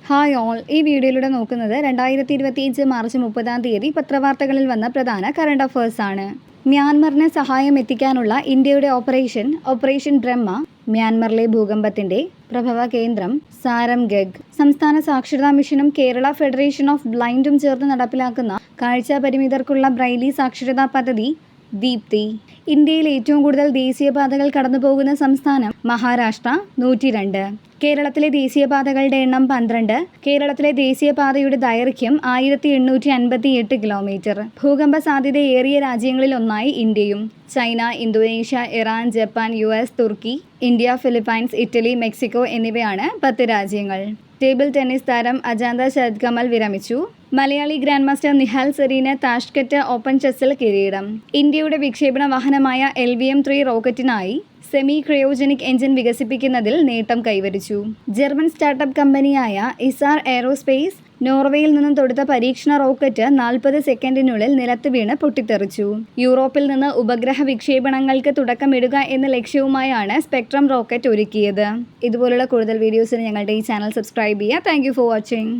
Hi all, ഈ വീഡിയോയിലൂടെ നോക്കുന്നത് 2025 മാർച്ച് 30 പത്രവാർത്തകളിൽ വന്ന പ്രധാന കറണ്ട് അഫയേഴ്സ് ആണ്. മ്യാൻമറിന് സഹായം എത്തിക്കാനുള്ള ഇന്ത്യയുടെ ഓപ്പറേഷൻ ബ്രഹ്മ, മ്യാൻമറിലെ ഭൂകമ്പത്തിന്റെ പ്രഭവ കേന്ദ്രം സാരംഗഗ്, സംസ്ഥാന സാക്ഷരതാ മിഷനും കേരള ഫെഡറേഷൻ ഓഫ് ബ്ലൈൻഡും ചേർന്ന് നടപ്പിലാക്കുന്ന കാഴ്ച പരിമിതർക്കുള്ള ബ്രൈലി സാക്ഷരതാ പദ്ധതി ദീപ്തി. ഇന്ത്യയിൽ ഏറ്റവും കൂടുതൽ ദേശീയപാതകൾ കടന്നുപോകുന്ന സംസ്ഥാനം മഹാരാഷ്ട്ര 102. കേരളത്തിലെ ദേശീയപാതകളുടെ എണ്ണം 12. കേരളത്തിലെ ദേശീയപാതയുടെ ദൈർഘ്യം 1858 കിലോമീറ്റർ. ഭൂകമ്പ സാധ്യതയേറിയ രാജ്യങ്ങളിൽ ഒന്നായി ഇന്ത്യയും. China, Indonesia, Iran, Japan, US, തുർക്കി, ഇന്ത്യ, ഫിലിപ്പൈൻസ്, ഇറ്റലി, മെക്സിക്കോ എന്നിവയാണ് 10 രാജ്യങ്ങൾ. ടേബിൾ ടെന്നീസ് താരം അജാന്ത ശരത് കമൽ വിരമിച്ചു. Malayali grandmaster Nihal Sarin Tashkent open ചെസ്സിൽ കിരീടം. ഇന്ത്യയുടെ വിക്ഷേപണ വാഹനമായ LVM-3 റോക്കറ്റിനായി സെമി ക്രയോജനിക് എഞ്ചിൻ വികസിപ്പിക്കുന്നതിൽ നേട്ടം കൈവരിച്ചു. ജർമ്മൻ സ്റ്റാർട്ടപ്പ് കമ്പനിയായ ഇസാർ എയ്റോസ്പേസ് നോർവേയിൽ നിന്നും തൊടുത്ത പരീക്ഷണ റോക്കറ്റ് 40 സെക്കൻഡിനുള്ളിൽ നിലത്ത് വീണ് പൊട്ടിത്തെറിച്ചു. യൂറോപ്പിൽ നിന്ന് ഉപഗ്രഹ വിക്ഷേപണങ്ങൾക്ക് തുടക്കമിടുക എന്ന ലക്ഷ്യവുമായാണ് സ്പെക്ട്രം റോക്കറ്റ് ഒരുക്കിയത്. ഇതുപോലുള്ള കൂടുതൽ വീഡിയോസിന് ഞങ്ങളുടെ ഈ ചാനൽ സബ്സ്ക്രൈബ് ചെയ്യുക. Thank you for watching.